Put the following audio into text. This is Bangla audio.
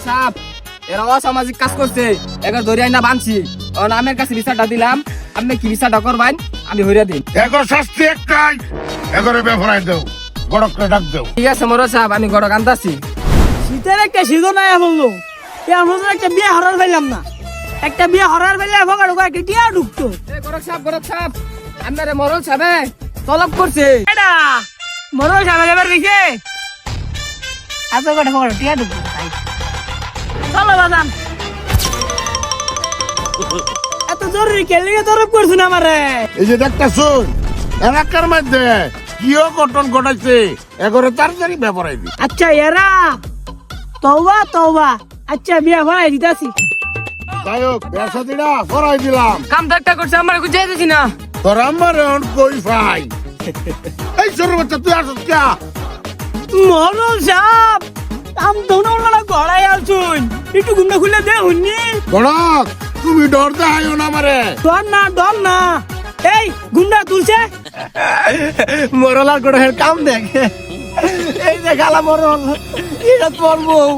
সাহেব এরা অসামাজিক কাজ করছে, এবার ধরে আইনা বানছি। আমের কাছে বিচারটা দিলাম, আপনি কি বিচারটা করবেন আমি হইরা দিন। এগর শাস্তি একটাই, এগরে বেফরাই দেও, গড়ককে ডাক দেও। ঠিক আছে মোরল সাহেব, আমি গড়ক আনতাছি। শীতের একটা সিজন আয়া বললো, একটা বিয়ে হরার ফেললাম না, একটা বিয়ে হরার ফেলে একটা টিয়া ঢুকতো। গড়ক সাহেব আপনারে মোরল সাহেব তলব করছে। এটা মরো সামনে এবার গেছে এত করে ফটো টিয়া ঢুকতো। চলো বাজান, এত জরুরি কে লিগে তরফ করছুন আমারে? এই যে দেখতেছুন এলাকার মধ্যে কি ঘটন ঘটাইছে, এগরে তাড়াতাড়ি বেফরাই দি। আচ্ছা এরা তওবা তওবা, আচ্ছা বিয়া ভরাই দিতাছি। যাই হোক ব্যবসা দিলা ফরাই দিলাম। কাম তো একটা করছে, আমার গুজাই দিছি না। তোর আমার এখন কই ভাই, এই ছোট বাচ্চা তুই আসছ কে? মরো সাপ আম দোনো না গড়াই আলছুন, একটু গুমনা খুলে দে হুন্নি। গড়ক তুমি ডর দেখাইও না আমারে। ডর না এই গুমনা তুলছে মোরল আর গড়ের কাম দেখ, এই দেখালা মোরল এটা তোর বউ।